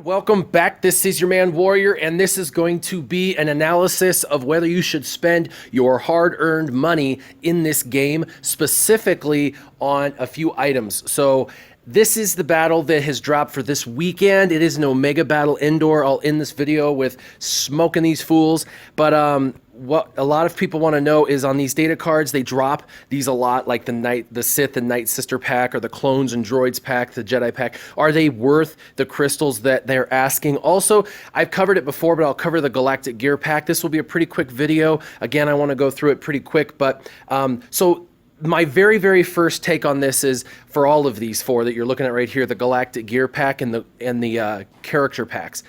Welcome back. This is your man Warrior, and this is going to be an analysis of whether you should spend your hard-earned money in this game, specifically on a few items. So this is the battle that has dropped for this weekend. It is an Omega Battle Indoor. I'll end this video with smoking these fools, but what a lot of people want to know is on these data cards, they drop these a lot, like the Sith and Night Sister pack, or the Clones and Droids pack, the Jedi pack. Are they worth the crystals that they're asking? Also, I've covered it before, but I'll cover the Galactic Gear pack. This will be a pretty quick video. Again, I want to go through it pretty quick, but so my very first take on this is for all of these four that you're looking at right here, the Galactic Gear pack and the character packs.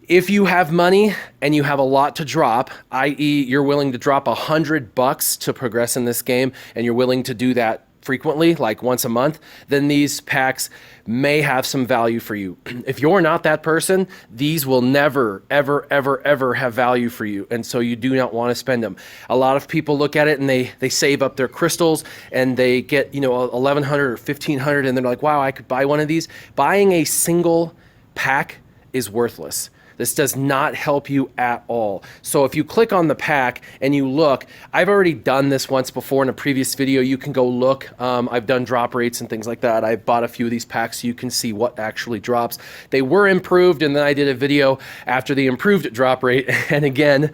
If you have money and you have a lot to drop, i.e. you're willing to drop $100 to progress in this game, and you're willing to do that frequently, like once a month, then these packs may have some value for you. If you're not that person, these will never, ever have value for you, and so you do not want to spend them. A lot of people look at it and they save up their crystals and they get, 1,100 or 1,500, and they're like, wow, I could buy one of these. Buying a single pack is worthless. This does not help you at all. So if you click on the pack and you look, I've already done this once before in a previous video. You can go look. I've done drop rates and things like that. I bought a few of these packs so you can see what actually drops. They were improved, and then I did a video after the improved drop rate. And again,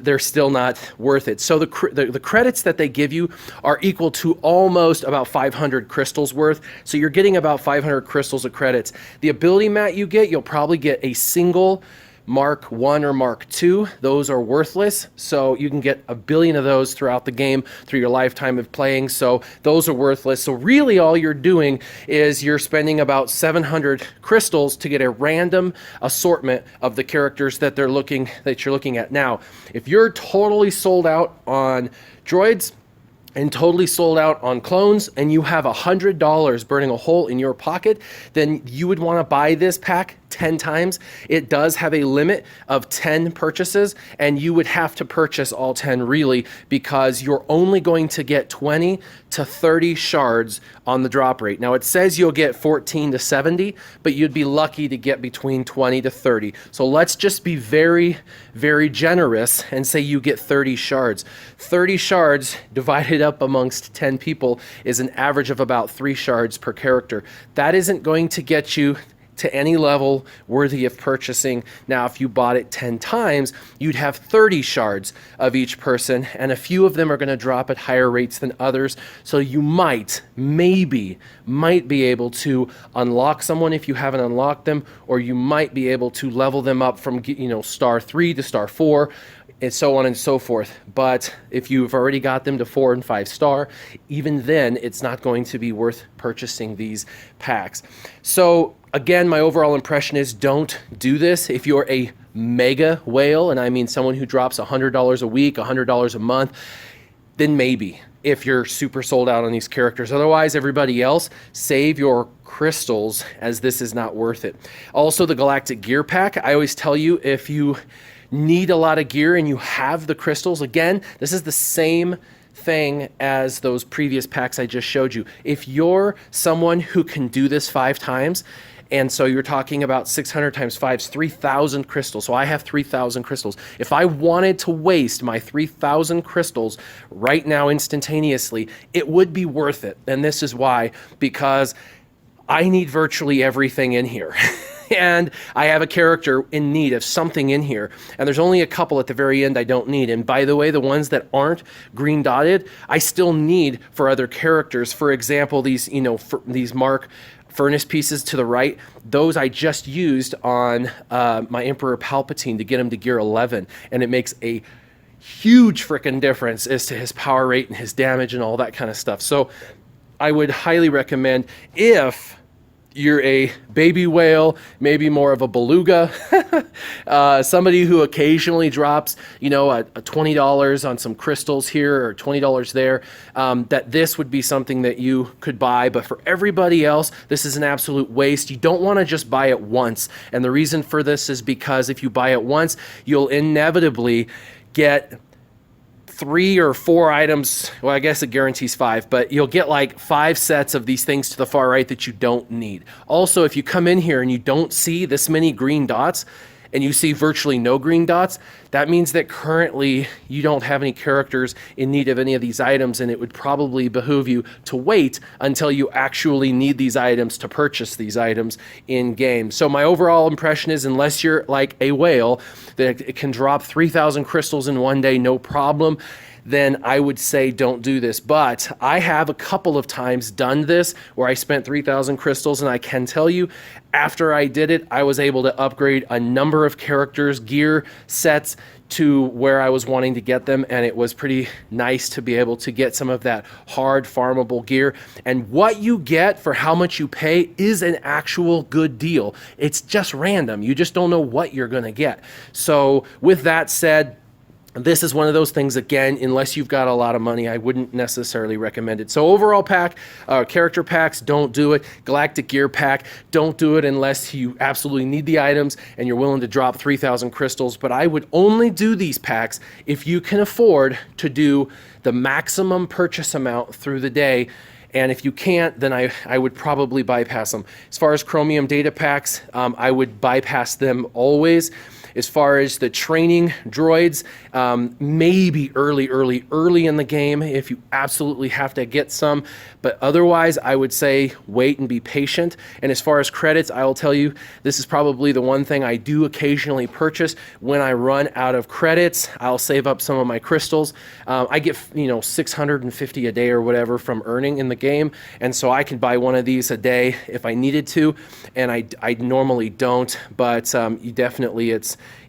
they're still not worth it. So the credits that they give you are equal to almost about 500 crystals worth. So you're getting about 500 crystals of credits. The ability mat you get, you'll probably get a single Mark 1 or Mark 2. Those are worthless. So you can get a billion of those throughout the game through your lifetime of playing. So those are worthless. So really all you're doing is you're spending about 700 crystals to get a random assortment of the characters that you're looking at. Now, if you're totally sold out on droids and totally sold out on clones, and you have $100 burning a hole in your pocket, then you would want to buy this pack 10 times. It does have a limit of 10 purchases, and you would have to purchase all 10 really, because you're only going to get 20 to 30 shards on the drop rate. Now it says you'll get 14 to 70, but you'd be lucky to get between 20 to 30. So let's just be very generous and say you get 30 shards. 30 shards divided up amongst 10 people is an average of about 3 shards per character. That isn't going to get you to any level worthy of purchasing. Now, if you bought it 10 times, you'd have 30 shards of each person, and a few of them are going to drop at higher rates than others. So you might be able to unlock someone if you haven't unlocked them, or you might be able to level them up from, star 3 to star 4, and so on and so forth. But if you've already got them to 4 and 5 star, even then, it's not going to be worth purchasing these packs. So again, my overall impression is don't do this. If you're a mega whale, and I mean someone who drops $100 a week, $100 a month, then maybe, if you're super sold out on these characters. Otherwise, everybody else, save your crystals, as this is not worth it. Also, the Galactic Gear pack, I always tell you, if you need a lot of gear and you have the crystals, again, this is the same thing as those previous packs I just showed you. If you're someone who can do this 5 times, and so you're talking about 600 times 5 is 3,000 crystals. So I have 3,000 crystals. If I wanted to waste my 3,000 crystals right now instantaneously, it would be worth it. And this is why, because I need virtually everything in here. And I have a character in need of something in here, and there's only a couple at the very end I don't need. And by the way, the ones that aren't green dotted, I still need for other characters. For example, these these Mark furnace pieces to the right, those I just used on my Emperor Palpatine to get him to gear 11, and it makes a huge freaking difference as to his power rate and his damage and all that kind of stuff. So I would highly recommend, if you're a baby whale, maybe more of a beluga, somebody who occasionally drops, a $20 on some crystals here or $20 there, that this would be something that you could buy. But for everybody else, this is an absolute waste. You don't want to just buy it once. And the reason for this is because if you buy it once, you'll inevitably get 3 or 4 items. Well, I guess it guarantees 5, but you'll get like 5 sets of these things to the far right that you don't need. Also, if you come in here and you don't see this many green dots, and you see virtually no green dots, that means that currently you don't have any characters in need of any of these items, and it would probably behoove you to wait until you actually need these items to purchase these items in game. So my overall impression is, unless you're like a whale that it can drop 3,000 crystals in one day, no problem, then I would say don't do this. But I have a couple of times done this where I spent 3,000 crystals, and I can tell you, after I did it, I was able to upgrade a number of characters, gear sets, to where I was wanting to get them, and it was pretty nice to be able to get some of that hard farmable gear. And what you get for how much you pay is an actual good deal. It's just random. You just don't know what you're gonna get. So with that said, this is one of those things, again, unless you've got a lot of money, I wouldn't necessarily recommend it. So overall pack, character packs, don't do it. Galactic gear pack, don't do it unless you absolutely need the items and you're willing to drop 3,000 crystals. But I would only do these packs if you can afford to do the maximum purchase amount through the day. And if you can't, then I would probably bypass them. As far as chromium data packs, I would bypass them always. As far as the training droids, maybe early in the game if you absolutely have to get some, but otherwise I would say wait and be patient. And as far as credits, I will tell you, this is probably the one thing I do occasionally purchase. When I run out of credits, I'll save up some of my crystals. I get 650 a day or whatever from earning in the game, and so I can buy one of these a day if I needed to, and I normally don't, but you definitely,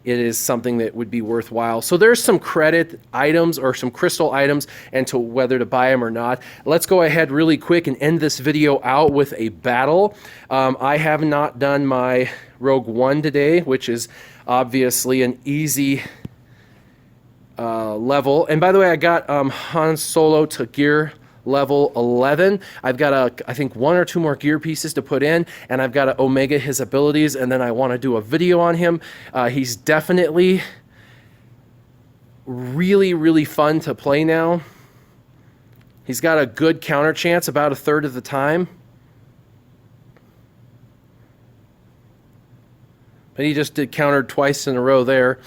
it is something that would be worthwhile. So there's some credit items or some crystal items, and to whether to buy them or not. Let's go ahead really quick and end this video out with a battle. I have not done my Rogue One today, which is obviously an easy level. And by the way, I got Han Solo to gear level 11. I've got I think 1 or 2 more gear pieces to put in, and I've got to omega his abilities, and then I want to do a video on him. He's definitely really fun to play now. He's got a good counter chance about 1/3 of the time, but he just did countered twice in a row there.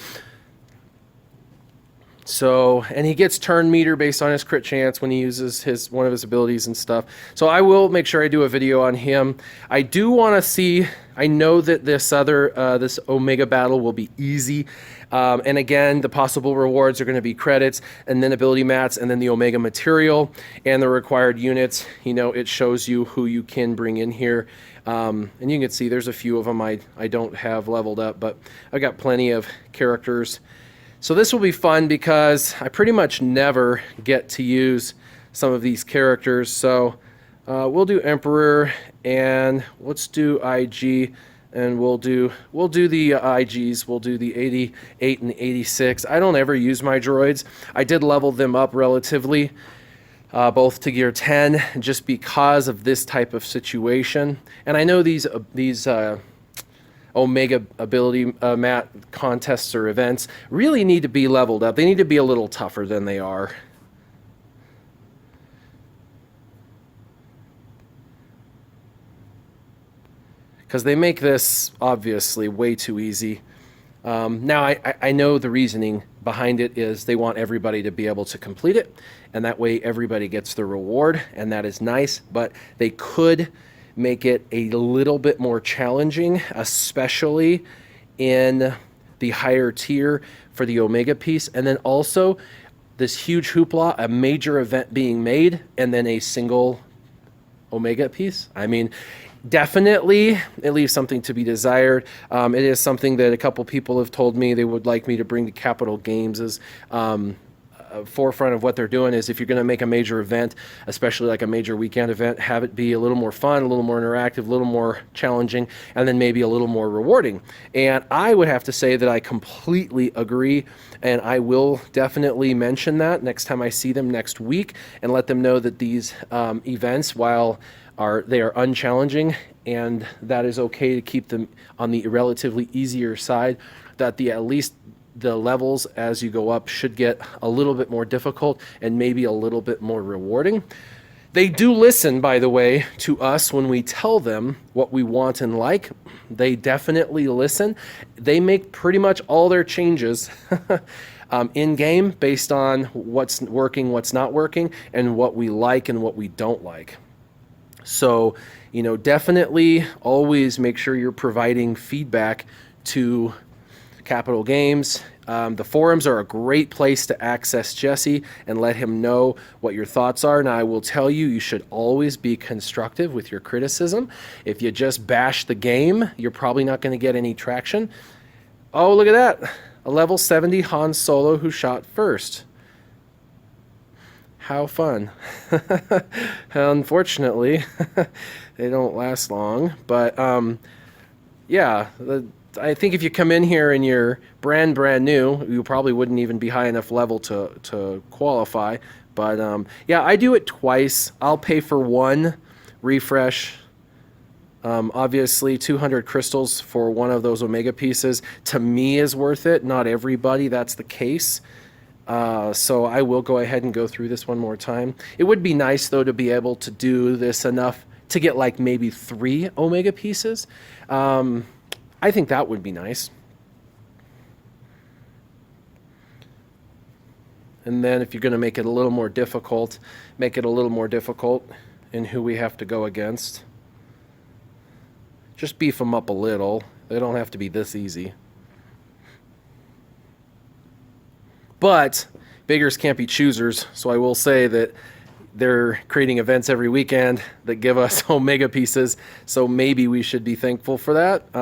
So, and he gets turn meter based on his crit chance when he uses one of his abilities and stuff. So I will make sure I do a video on him. I do want to see, I know that this Omega battle will be easy. And again, the possible rewards are going to be credits, and then ability mats, and then the Omega material, and the required units. It shows you who you can bring in here. And you can see there's a few of them I don't have leveled up, but I've got plenty of characters. So this will be fun because I pretty much never get to use some of these characters. So we'll do Emperor, and let's do IG, and we'll do the IGs. We'll do the 88 and the 86. I don't ever use my droids. I did level them up relatively, both to gear 10, just because of this type of situation. And I know these Omega ability mat contests or events really need to be leveled up. They need to be a little tougher than they are. Because they make this obviously way too easy. Now I know the reasoning behind it is they want everybody to be able to complete it, and that way everybody gets the reward, and that is nice, but they could make it a little bit more challenging, especially in the higher tier for the Omega piece. And then also this huge hoopla, a major event being made, and then a single Omega piece. I mean, definitely it leaves something to be desired. It is something that a couple people have told me they would like me to bring to Capital Games as forefront of what they're doing is, if you're going to make a major event, especially like a major weekend event, have it be a little more fun, a little more interactive, a little more challenging, and then maybe a little more rewarding. And I would have to say that I completely agree, and I will definitely mention that next time I see them next week, and let them know that these events, while they are unchallenging, and that is okay to keep them on the relatively easier side, that at least the levels as you go up should get a little bit more difficult and maybe a little bit more rewarding. They do listen, by the way, to us when we tell them what we want and like. They definitely listen. They make pretty much all their changes in game based on what's working, what's not working, and what we like and what we don't like. So, definitely always make sure you're providing feedback to Capital Games. The forums are a great place to access Jesse and let him know what your thoughts are. Now, I will tell you, you should always be constructive with your criticism. If you just bash the game, you're probably not going to get any traction. Oh, look at that. A level 70 Han Solo who shot first. How fun. Unfortunately, they don't last long. But, yeah, I think if you come in here and you're brand new, you probably wouldn't even be high enough level to qualify. But yeah, I do it twice. I'll pay for one refresh. Obviously, 200 crystals for one of those Omega pieces to me is worth it. Not everybody, that's the case. So I will go ahead and go through this one more time. It would be nice, though, to be able to do this enough to get like maybe 3 Omega pieces. I think that would be nice. And then if you're going to make it a little more difficult, make it a little more difficult in who we have to go against. Just beef them up a little. They don't have to be this easy. But beggars can't be choosers, so I will say that they're creating events every weekend that give us Omega pieces, so maybe we should be thankful for that.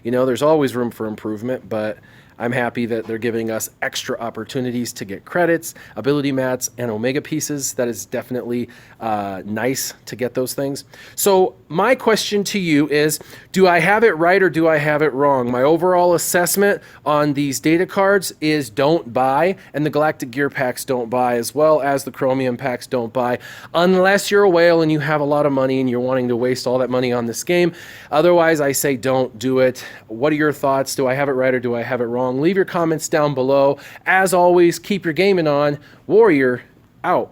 There's always room for improvement, but I'm happy that they're giving us extra opportunities to get credits, ability mats, and Omega pieces. That is definitely nice to get those things. So my question to you is, do I have it right or do I have it wrong? My overall assessment on these data cards is don't buy, and the Galactic Gear packs don't buy, as well as the Chromium packs don't buy, unless you're a whale and you have a lot of money and you're wanting to waste all that money on this game. Otherwise, I say don't do it. What are your thoughts? Do I have it right or do I have it wrong? Leave your comments down below. As always, keep your gaming on. Warrior out.